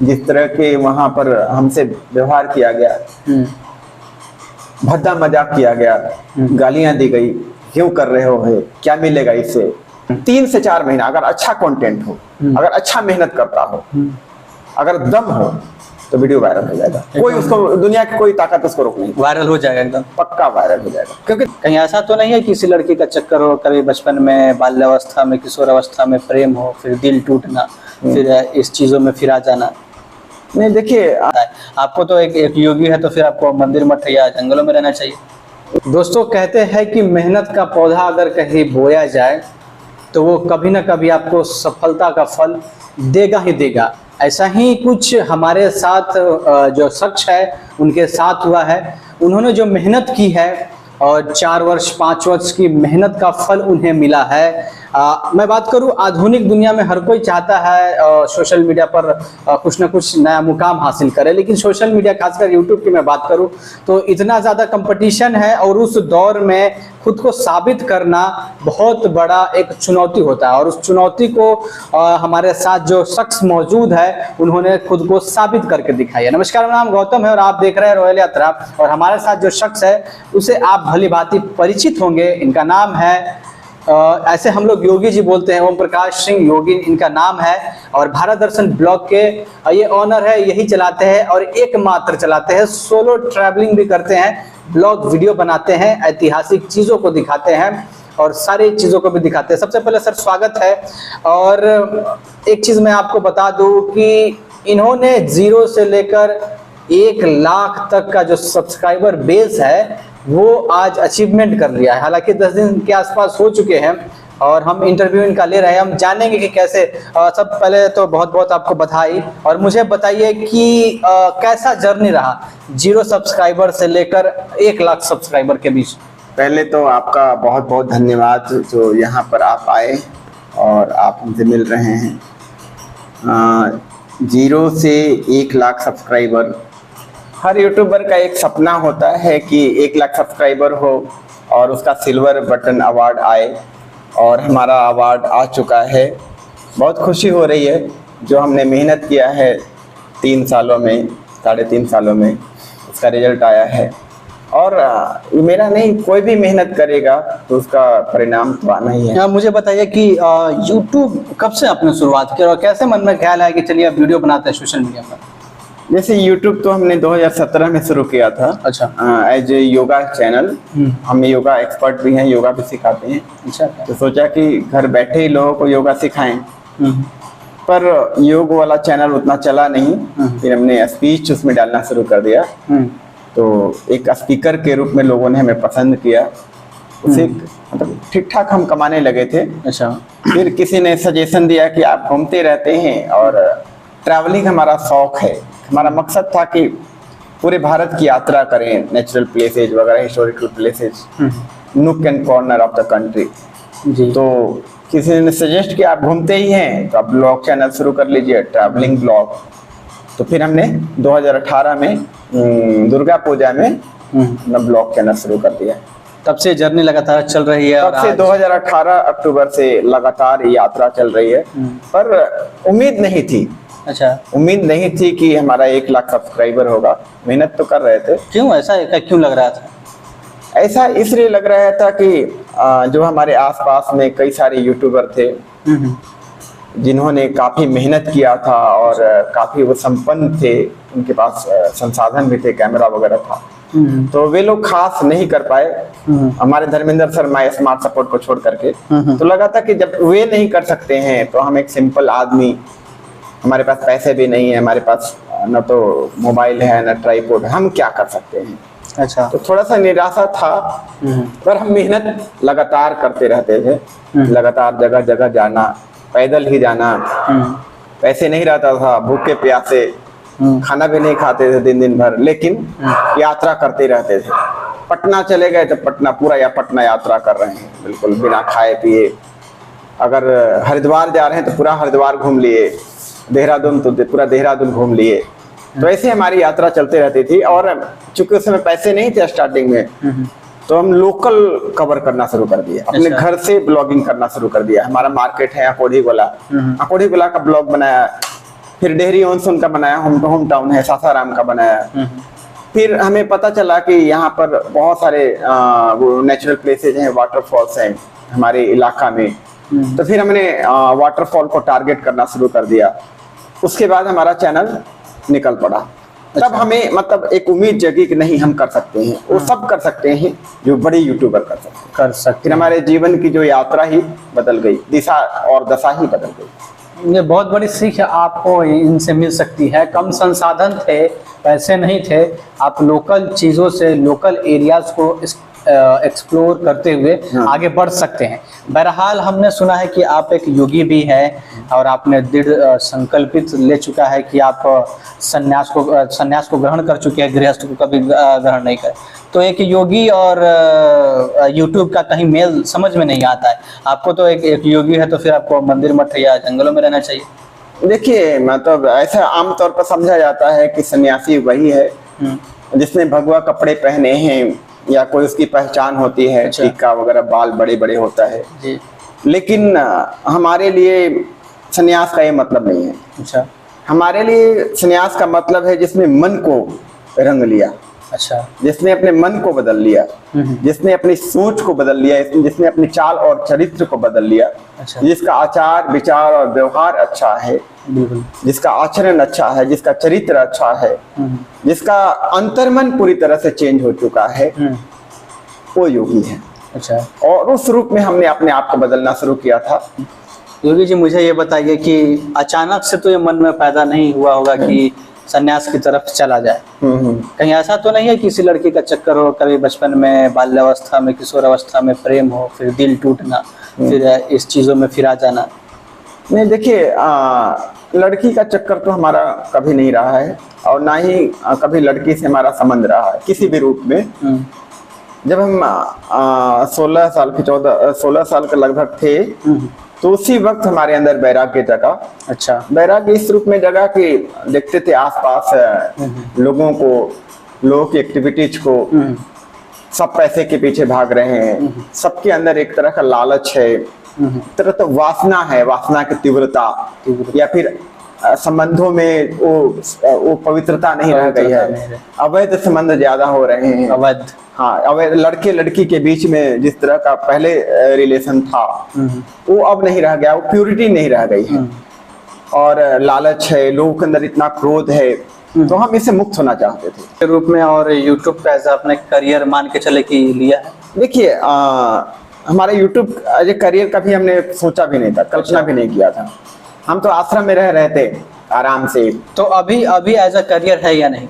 जिस तरह के वहां पर हमसे व्यवहार किया गया, भद्दा मजाक किया गया, गालियां दी गई, क्यों कर रहे हो है, क्या मिलेगा इससे। 3 से 4 महीना अगर अच्छा कंटेंट हो, अगर अच्छा मेहनत करता हो, अगर दम हो, तो वीडियो वायरल हो जाएगा। कोई उसको, दुनिया की कोई ताकत उसको रोक नहीं, वायरल हो जाएगा एकदम, पक्का वायरल हो जाएगा। क्योंकि कहीं ऐसा तो नहीं है किसी लड़की का चक्कर हो, कभी बचपन में, बाल्यावस्था में, किशोरावस्था में प्रेम हो, फिर दिल टूटना, फिर इस चीजों में फिर आ जाना। नहीं देखिए, आपको तो एक योगी है, तो फिर आपको मंदिर मठ या जंगलों में रहना चाहिए। दोस्तों, कहते हैं कि मेहनत का पौधा अगर कहीं बोया जाए तो वो कभी ना कभी आपको सफलता का फल देगा ही देगा। ऐसा ही कुछ हमारे साथ जो शख्स है उनके साथ हुआ है। उन्होंने जो मेहनत की है और 4 वर्ष 5 वर्ष की मेहनत का फल उन्हें मिला है। मैं बात करूं, आधुनिक दुनिया में हर कोई चाहता है सोशल मीडिया पर कुछ ना कुछ नया मुकाम हासिल करे, लेकिन सोशल मीडिया, खासकर यूट्यूब की मैं बात करूं तो इतना ज़्यादा कंपटीशन है और उस दौर में खुद को साबित करना बहुत बड़ा एक चुनौती होता है। और उस चुनौती को हमारे साथ जो शख्स मौजूद है उन्होंने खुद को साबित करके दिखाई है। नमस्कार, मेरा नाम गौतम है और आप देख रहे हैं रॉयल यात्रा। और हमारे साथ जो शख्स है उसे आप भली भांति परिचित होंगे। इनका नाम है, ऐसे हम लोग योगी जी बोलते हैं, ओम प्रकाश सिंह योगी इनका नाम है। और भारत दर्शन ब्लॉग के ये ऑनर है, यही चलाते हैं और एकमात्र चलाते हैं। सोलो ट्रैवलिंग भी करते हैं, ब्लॉग वीडियो बनाते हैं, ऐतिहासिक चीज़ों को दिखाते हैं और सारी चीज़ों को भी दिखाते हैं। सबसे पहले सर स्वागत है। और एक चीज़ मैं आपको बता दूं कि इन्होंने 0 से लेकर 1 लाख तक का जो सब्सक्राइबर बेस है वो आज अचीवमेंट कर लिया है। हालांकि 10 दिन के आसपास हो चुके हैं और हम इंटरव्यू इनका ले रहे हैं। हम जानेंगे कि कैसे। सब पहले तो बहुत बहुत आपको बधाई। और मुझे बताइए कि कैसा जर्नी रहा 0 सब्सक्राइबर से लेकर 1 लाख सब्सक्राइबर के बीच। पहले तो आपका बहुत बहुत धन्यवाद जो यहाँ पर आप आए और आप हमसे मिल रहे हैं। 0 से 1 लाख सब्सक्राइबर, हर यूट्यूबर का एक सपना होता है कि 1 लाख सब्सक्राइबर हो और उसका सिल्वर बटन अवार्ड आए। और हमारा अवार्ड आ चुका है। बहुत खुशी हो रही है। जो हमने मेहनत किया है 3 सालों में, 3.5 सालों में, उसका रिजल्ट आया है। और मेरा नहीं, कोई भी मेहनत करेगा तो उसका परिणाम तो आना ही है। मुझे बताइए कि यूट्यूब कब से आपने शुरुआत की और कैसे मन में ख्याल है कि चलिए अब वीडियो बनाते हैं सोशल मीडिया पर? जैसे YouTube तो हमने 2017 में शुरू किया था। अच्छा। As a yoga channel. हम योगा एक्सपर्ट भी हैं, योगा भी सिखाते हैं। अच्छा। तो सोचा कि घर बैठे ही लोगों को योगा सिखाएं। पर योग वाला चैनल उतना चला नहीं। फिर हमने स्पीच उसमें डालना शुरू कर दिया। तो एक स्पीकर के रूप में लोगों ने हमें पसंद किया। उसे मतलब ठीक ठाक हम कमाने लगे थे। अच्छा। फिर किसी ने सजेशन दिया कि आप घूमते रहते हैं और ट्रैवलिंग हमारा शौक है। हमारा मकसद था कि पूरे भारत की यात्रा करें, नेचुरल प्लेसेज वगैरह, historical places, nook and corner of the country जी। तो किसी ने सजेस्ट किया आप घूमते ही हैं तो आप ब्लॉग चैनल शुरू कर लीजिए, ट्रैवलिंग ब्लॉग। तो फिर हमने 2018 में दुर्गा पूजा में अपना ब्लॉग चैनल शुरू कर दिया। तब से जर्नी लगातार चल रही है। तब से 2018 अक्टूबर से लगातार यात्रा चल रही है। पर उम्मीद नहीं थी। अच्छा। उम्मीद नहीं थी कि हमारा 1 लाख सब्सक्राइबर होगा। मेहनत तो कर रहे थे। क्यों ऐसा क्यों लग रहा था? ऐसा इसलिए लग रहा था कि जो हमारे आसपास में कई सारे यूट्यूबर थे जिन्होंने काफी मेहनत किया था और काफी वो संपन्न थे, उनके पास संसाधन भी थे, कैमरा वगैरह था। तो वे लोग खास नहीं कर पाए। हमारे Dharmendra sir my smart support को छोड़ करके। तो लगा था कि जब वे नहीं कर सकते हैं तो हम एक सिंपल आदमी, हमारे पास पैसे भी नहीं है, हमारे पास न तो मोबाइल है न ट्राइपॉड, हम क्या कर सकते हैं। अच्छा। तो थोड़ा सा निराशा था। पर हम मेहनत लगातार करते रहते थे। लगातार जगह जगह जाना, पैदल ही जाना। पैसे नहीं रहता था, भूखे प्यासे, खाना भी नहीं खाते थे दिन भर, लेकिन यात्रा करते रहते थे। पटना चले गए तो पटना पूरा या पटना यात्रा कर रहे हैं बिल्कुल बिना खाए पिए। अगर हरिद्वार जा रहे हैं तो पूरा हरिद्वार घूम लिए, देहरादून तो पूरा देहरादून घूम लिए। तो ऐसे हमारी यात्रा चलते रहती थी। और चूंकि उस समय पैसे नहीं थे स्टार्टिंग में, तो हम लोकल कवर करना शुरू कर दिया। अपने घर से ब्लॉगिंग करना शुरू कर दिया। हमारा मार्केट है अकोढ़ी गोला, अकोढ़ी गोला का ब्लॉग बनाया। फिर डेहरी ऑनसून का बनाया, होम टाउन है, सासाराम का बनाया। फिर हमें पता चला कि यहाँ पर बहुत सारे वो नेचुरल प्लेसेज हैं, वाटरफॉल्स हैं हमारे इलाका में। तो फिर हमने वाटरफॉल को टारगेट करना शुरू कर दिया। उसके बाद हमारा चैनल निकल पड़ा। तब हमें मतलब एक उम्मीद जगी कि नहीं, हम कर सकते हैं, वो सब कर सकते हैं जो बड़े यूट्यूबर कर सकते। फिर हमारे जीवन की जो यात्रा ही बदल गई, दिशा और दशा ही बदल गई। ये बहुत बड़ी सीख आपको इनसे मिल सकती है। कम संसाधन थे, पैसे नहीं थे, आप लोकल चीज़ों से, लोकल एरियाज को एक्सप्लोर करते हुए आगे बढ़ सकते हैं। बहरहाल हमने सुना है कि आप एक योगी भी हैं और आपने दृढ़ संकल्पित ले चुका है कि आप संन्यास को ग्रहण कर चुके हैं, गृहस्थ को कभी ग्रहण नहीं कर। तो एक योगी और यूट्यूब का कहीं मेल समझ में नहीं आता है। आपको तो एक योगी है, तो फिर आपको मंदिर मठ या जंगलों में रहना चाहिए। देखिए, मतलब ऐसा आमतौर पर समझा जाता है कि सन्यासी वही है जिसने भगवा कपड़े पहने हैं या कोई उसकी पहचान होती है, टीका वगैरह, बाल बड़े बड़े होता है जी। लेकिन हमारे लिए सन्यास का ये मतलब नहीं है। अच्छा। हमारे लिए सन्यास का मतलब है जिसने मन को रंग लिया। अच्छा। जिसने अपने मन को बदल लिया, जिसने अपनी सोच को बदल लिया, जिसने अपनी चाल और चरित्र को बदल लिया। अच्छा। जिसका आचार विचार और व्यवहार अच्छा है, जिसका आचरण अच्छा है, जिसका चरित्र अच्छा है, जिसका अंतर्मन पूरी तरह से चेंज हो चुका है, वो योगी है। अच्छा। और उस रूप में हमने अपने आप को बदलना शुरू किया था। योगी जी, मुझे ये बताइए कि अचानक से तो ये मन में पैदा नहीं हुआ होगा कि सन्यास की तरफ चला जाए। कहीं ऐसा तो नहीं है किसी लड़की का चक्कर हो, कभी बचपन में, बाल्यावस्था में, किशोर अवस्था में प्रेम हो, फिर दिल टूटना, फिर इस चीजों में फिर आ जाना? नहीं, देखिए, लड़की का चक्कर तो हमारा कभी नहीं रहा है और ना ही कभी लड़की से हमारा संबंध रहा है किसी भी रूप में। जब हम 16 साल के लगभग थे, तो उसी वक्त हमारे अंदर वैराग्य जगा। अच्छा। वैराग्य इस रूप में जगा कि देखते थे आसपास लोगों को, लोगों की एक्टिविटीज को, सब पैसे के पीछे भाग रहे हैं, सबके अंदर एक तरह का लालच है, तरह तो वासना है, वासना की तीव्रता, या फिर संबंधों में वो पवित्रता नहीं रह गई है, अवैध संबंध ज्यादा हो रहे हैं। अवैध, हाँ, अवैध लड़के लड़की के बीच में जिस तरह का पहले रिलेशन था वो अब नहीं रह गया, वो प्यूरिटी नहीं रह गई है। और लालच है, लोगों के अंदर इतना क्रोध है, तो हम इससे मुक्त होना चाहते थे के रूप में। और यूट्यूब का ऐसा अपने करियर मान के चले कि लिया है? देखिए, हमारा यूट्यूब एज ए करियर कभी हमने सोचा भी नहीं था, कल्पना भी नहीं किया था। हम तो आश्रम में रह रहे थे आराम से। तो अभी एज अ करियर है या नहीं?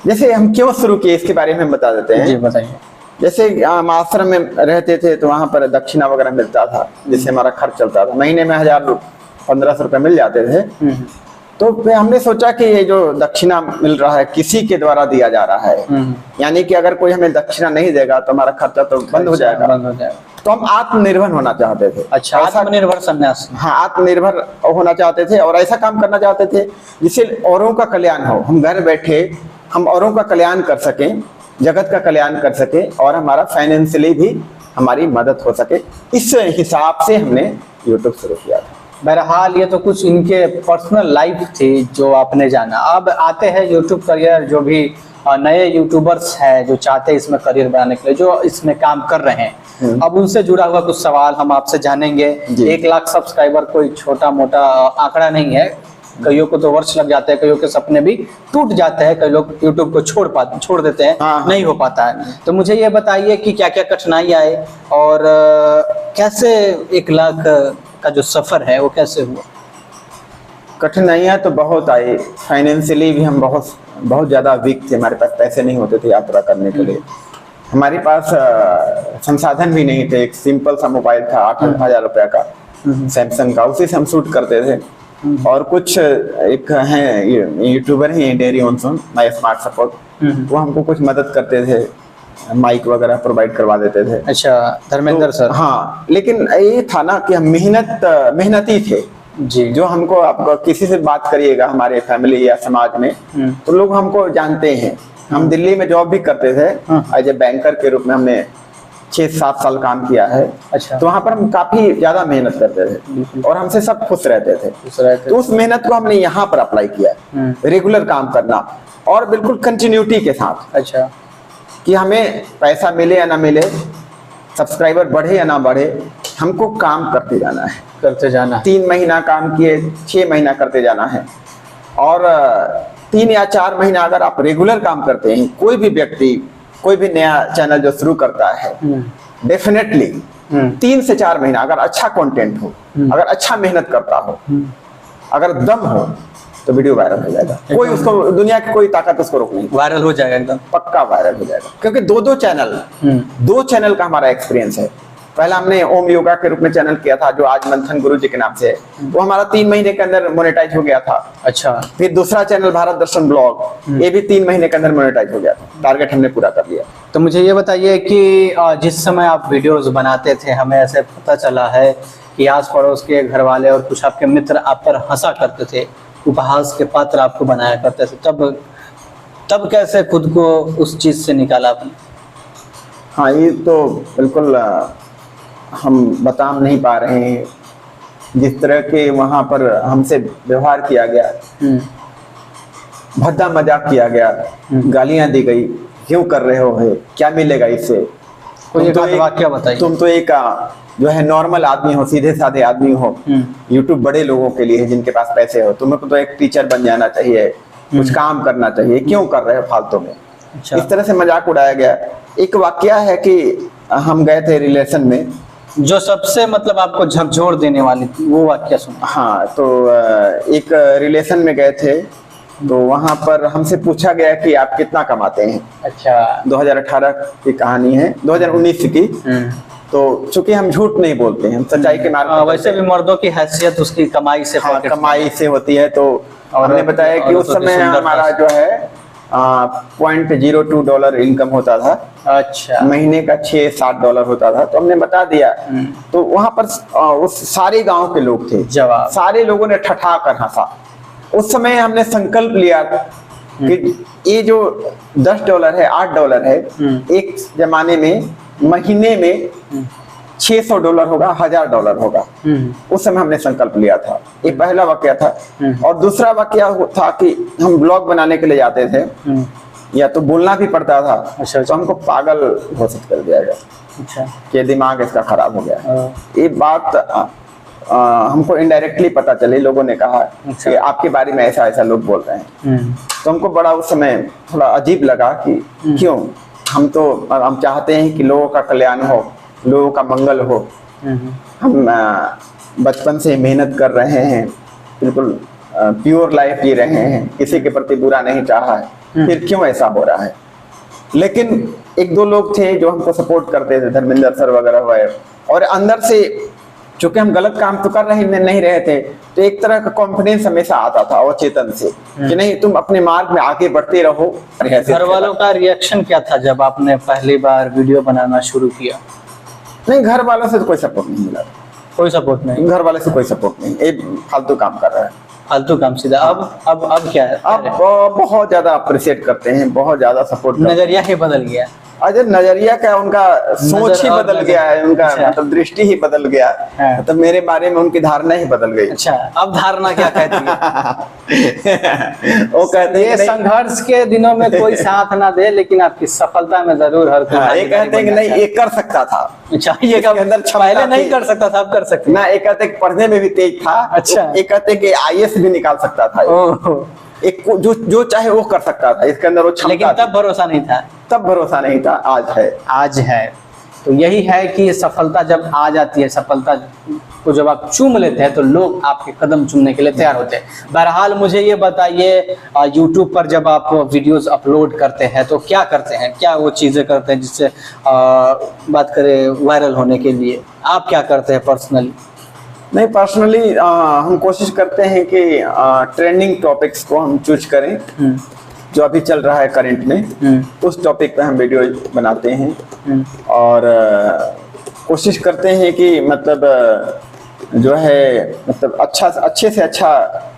जैसे हम क्यों शुरू किए इसके बारे में बता देते हैं। जी बताइए। जैसे हम आश्रम में रहते थे तो वहाँ पर दक्षिणा वगैरह मिलता था, जिससे हमारा खर्च चलता था। महीने में 1000-1500 रुपए मिल जाते थे। तो फिर हमने सोचा कि ये जो दक्षिणा मिल रहा है किसी के द्वारा दिया जा रहा है, यानी कि अगर कोई हमें दक्षिणा नहीं देगा तो हमारा खर्चा तो बंद हो जाएगा। तो हम आत्मनिर्भर होना चाहते थे। अच्छा, आत्मनिर्भर सन्यास। हाँ, आत्मनिर्भर होना चाहते थे और ऐसा काम करना चाहते थे जिससे औरों का कल्याण हो। हम घर बैठे हम औरों का कल्याण कर सकें, जगत का कल्याण कर सके और हमारा फाइनेंशियली भी हमारी मदद हो सके। इस हिसाब से हमने यूट्यूब शुरू किया था। बहरहाल ये तो कुछ इनके पर्सनल लाइफ थी जो आपने जाना। अब आते हैं यूट्यूब करियर, जो भी नए यूट्यूबर्स हैं जो चाहते हैं इसमें करियर बनाने के लिए, जो इसमें काम कर रहे हैं, अब उनसे जुड़ा हुआ कुछ सवाल हम आपसे जानेंगे। 1 लाख सब्सक्राइबर कोई छोटा मोटा आंकड़ा नहीं है। कईयों को तो वर्ष लग जाते हैं, कईयों के सपने भी टूट जाते हैं, कई लोग यूट्यूब को छोड़ देते हैं। नहीं हो पाता है। तो मुझे ये बताइए कि क्या क्या कठिनाई आए और कैसे 1 लाख का जो सफर है वो कैसे हुआ? कठिनाइयाँ तो बहुत आई। फाइनेंशियली भी हम बहुत ज़्यादा वीक थे। हमारे पास पैसे नहीं होते थे यात्रा करने के लिए। हमारे पास संसाधन भी नहीं थे। एक सिंपल सा मोबाइल था 8,000 रुपया का, सैमसंग का, उसी से हम शूट करते थे। और कुछ एक हैं यूट्यूबर हैं, डेहरी ऑनसून, माय स्मार्ट सपोर्ट, वो हमको कुछ मदद करते थे, माइक वगैरह प्रोवाइड करवा देते थे। अच्छा, धर्मेंद्र सर। हाँ, लेकिन ये था ना कि हम मेहनती थे जी। जो हमको, आप किसी से बात करिएगा हमारे फैमिली या समाज में, तो लोग हमको जानते हैं। हम दिल्ली में जॉब भी करते थे एज ए बैंकर के रूप में। हमने 6-7 साल काम किया है। अच्छा। तो वहाँ पर हम काफी ज्यादा मेहनत करते थे और हमसे सब खुश रहते थे। तो उस मेहनत को हमने यहाँ पर अप्लाई किया, रेगुलर काम करना और बिल्कुल कंटिन्यूटी के साथ। अच्छा। कि हमें पैसा मिले या ना मिले, सब्सक्राइबर बढ़े या ना बढ़े, हमको काम करते जाना है, करते जाना। 3 महीना काम किए, 6 महीना करते जाना है। और 3 या 4 महीना अगर आप रेगुलर काम करते हैं, कोई भी व्यक्ति कोई भी नया चैनल जो शुरू करता है, डेफिनेटली 3 से 4 महीना अगर अच्छा कंटेंट हो, अगर अच्छा मेहनत करता हो, अगर दम हो, तो वीडियो वायरल हो जाएगा। कोई उसको, दुनिया की कोई ताकत उसको रोक नहीं, वायरल हो जाएगा एकदम, पक्का वायरल हो जाएगा। क्योंकि दो चैनल का हमारा एक्सपीरियंस है। पहला हमने ओम योगा के रूप में चैनल किया था, जो आज मंथन गुरु जी के नाम से है, वो हमारा 3 महीने के अंदर मोनेटाइज हो गया था। अच्छा। फिर दूसरा चैनल भारत दर्शन ब्लॉग, ये भी 3 महीने के अंदर मोनेटाइज हो गया था। टारगेट हमने पूरा कर लिया। तो मुझे ये बताइए कि जिस समय आप वीडियोस बनाते थे, हमें ऐसे पता चला है कि आस पड़ोस के घर वाले और कुछ आपके मित्र आप पर हंसा करते थे, उपहास के पात्र आपको बनाया करते थे, तब कैसे खुद को उस चीज से निकाला आपने? हाँ, ये तो बिल्कुल हम बता नहीं पा रहे हैं। जिस तरह के वहाँ पर हमसे व्यवहार किया गया, भद्दा मजाक किया गया, गालियां दी गई, क्यों कर रहे हो है, क्या मिलेगा इससे, कोई वाक्य बताइए। तुम तो एक जो है नॉर्मल आदमी हो, सीधे साधे आदमी हो, यूट्यूब बड़े लोगों के लिए है जिनके पास पैसे हो, तुम्हें तो एक टीचर बन जाना चाहिए, कुछ काम करना चाहिए, क्यों कर रहे हो फालतू में। अच्छा। इस तरह से मजाक उड़ाया गया। एक वाक्य है कि हम गए थे रिलेशन में, जो सबसे मतलब आपको झकझोर देने वाली थी, वो वाक्य सुना। हाँ, तो एक रिलेशन में गए थे, तो वहां पर हमसे पूछा गया कि आप कितना कमाते हैं। अच्छा। 2018 की कहानी है, 2019 की। तो चूंकि हम झूठ नहीं बोलते हैं, हम सच्चाई के मार्ग पर वैसे भी मर्दों की हैसियत उसकी कमाई से, हाँ, कमाई से होती है। तो हमने बताया कि उस समय हमारा जो है $0.02 इनकम होता था। अच्छा। महीने का $6-7 होता था। तो हमने बता दिया। तो वहां पर उस सारे गांव के लोग थे, जवाब सारे लोगों ने ठठा कर हंसा। उस समय हमने संकल्प लिया कि ये जो $10 है, $8 है, एक जमाने में महीने में $600 होगा, $1000 होगा। उस समय हमने संकल्प लिया था। ये पहला वाक्य था। और दूसरा वाक्य था कि हम ब्लॉग बनाने के लिए जाते थे, या तो बोलना भी पड़ता था। अच्छा। तो हमको पागल घोषित कर दिया गया। अच्छा। कि दिमाग इसका खराब हो गया। ये बात हमको इनडायरेक्टली पता चली, लोगों ने कहा कि आपके बारे में ऐसा ऐसा लोग बोल रहे हैं। तो हमको बड़ा उस समय थोड़ा अजीब लगा कि क्यों, हम चाहते हैं कि लोगों का कल्याण हो, लोगों का मंगल हो। हम बचपन से मेहनत कर रहे हैं, बिल्कुल प्योर लाइफ जी रहे हैं, किसी के प्रति बुरा नहीं चाहा है, फिर क्यों ऐसा हो रहा है। लेकिन 1-2 लोग थे जो हमको सपोर्ट करते थे, धर्मेंद्र सर वगैरह हुए। और अंदर से चूंकि हम गलत काम तो कर नहीं रहे थे, तो एक तरह का कॉन्फिडेंस हमेशा आता था अवचेतन से कि नहीं, तुम अपने मार्ग में आगे बढ़ते रहो। घर वालों का रिएक्शन क्या था जब आपने पहली बार वीडियो बनाना शुरू किया? नहीं, घर वालों से तो कोई सपोर्ट नहीं मिला। कोई सपोर्ट नहीं? घर वाले से कोई सपोर्ट नहीं, एक फालतू काम कर रहा है, फालतू काम सीधा। अब क्या है? अब बहुत ज्यादा अप्रिशिएट करते हैं, बहुत ज्यादा सपोर्ट। नजरिया ही बदल गया। अजय, नजरिया क्या, उनका सोच ही बदल गया है, उनका मतलब दृष्टि ही बदल गया। मतलब मेरे बारे में उनकी धारणा ही बदल गई। अच्छा, अब धारणा क्या कहती है? वो कहते हैं संघर्ष के दिनों में कोई साथ ना दे, लेकिन आपकी सफलता में जरूर हर कोई। ये कहते हैं कि नहीं, ये कर सकता था। अच्छा, ये अंदर पहले नहीं कर सकता था, अब कर सकते ना। एक कहते हैं पढ़ने में भी तेज था। अच्छा। एक कहते हैं कि IAS भी निकाल सकता था। एक जो चाहे वो कर सकता था, इसके अंदर वो क्षमता। लेकिन तब भरोसा नहीं था। तब भरोसा नहीं था, आज है। आज है। तो यही है कि सफलता जब आ जाती है, सफलता को जब आप चूम लेते हैं, तो लोग आपके कदम चूमने के लिए तैयार होते हैं। बहरहाल मुझे ये बताइए, YouTube पर जब आप वीडियोस अपलोड करते हैं तो क्या करते हैं, क्या वो चीज़ें करते हैं जिससे बात करें वायरल होने के लिए, आप क्या करते हैं पर्सनली? नहीं, पर्सनली हम कोशिश करते हैं कि ट्रेंडिंग टॉपिक्स को हम चूज करें, जो अभी चल रहा है करंट में, उस टॉपिक पे हम वीडियो बनाते हैं। और कोशिश करते हैं कि मतलब जो है, मतलब अच्छे से अच्छा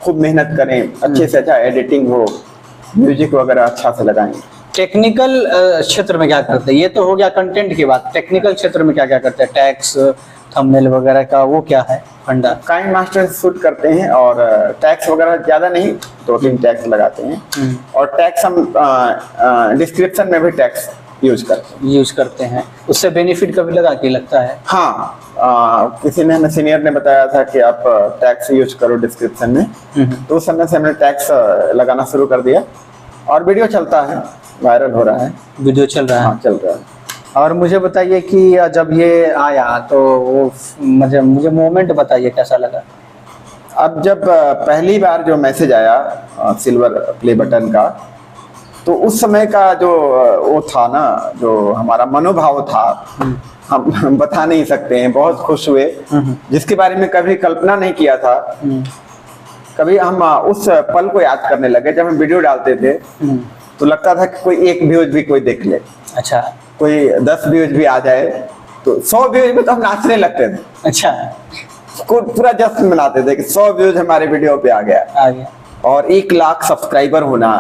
खूब मेहनत करें, अच्छे से अच्छा एडिटिंग हो, म्यूजिक वगैरह अच्छा से लगाएं। टेक्निकल क्षेत्र में क्या करते हैं? ये तो हो गया कंटेंट की बात, टेक्निकल क्षेत्र में क्या क्या करते हैं? टैक्स, थंबनेल वगैरह का वो क्या है फंडा? काइंड मास्टर शूट करते हैं और टैक्स वगैरह ज्यादा नहीं, 2-3 टैक्स लगाते हैं। और टैक्स हम डिस्क्रिप्शन में भी टैक्स यूज करते हैं। उससे बेनिफिट कभी लगा कि लगता है? हाँ, किसी ने हमें सीनियर ने बताया था कि आप टैक्स यूज करो डिस्क्रिप्शन में, तो उस समय से हमने टैक्स लगाना शुरू कर दिया और वीडियो चलता है, वायरल हो रहा है। वीडियो चल रहा है? हाँ, चल रहा है। और मुझे बताइए कि जब ये आया तो वो मुझे मोमेंट बताइए कैसा लगा? अब जब पहली बार जो मैसेज आया सिल्वर प्ले बटन का, तो उस समय का जो वो था ना, जो हमारा मनोभाव था, हम बता नहीं सकते हैं। बहुत खुश हुए, जिसके बारे में कभी कल्पना नहीं किया था। कभी हम उस पल को याद करने लगे जब हम वीडियो डालते थे, तो लगता था कि कोई 1 व्यूज भी कोई देख ले, अच्छा, कोई 10 व्यूज भी आ जाए, तो 100 व्यूज में तो हम नाचने लगते थे। अच्छा, पूरा जश्न मनाते थे कि 100 व्यूज हमारे वीडियो पे आ गया। और 1 लाख सब्सक्राइबर होना,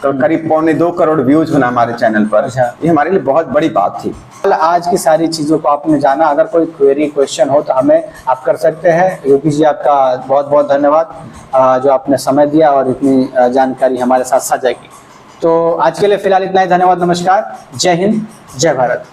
तो करीब 2.25 करोड़ व्यूज होना हमारे चैनल पर। अच्छा। ये हमारे लिए बहुत बड़ी बात थी। आज की सारी चीजों को आपने जाना। अगर कोई क्वेरी क्वेश्चन हो तो हमें आप कर सकते हैं। योगी जी, आपका बहुत बहुत धन्यवाद जो आपने समय दिया और इतनी जानकारी हमारे साथ साझा की। तो आज के लिए फिलहाल इतना ही। धन्यवाद, नमस्कार, जय हिंद, जय भारत।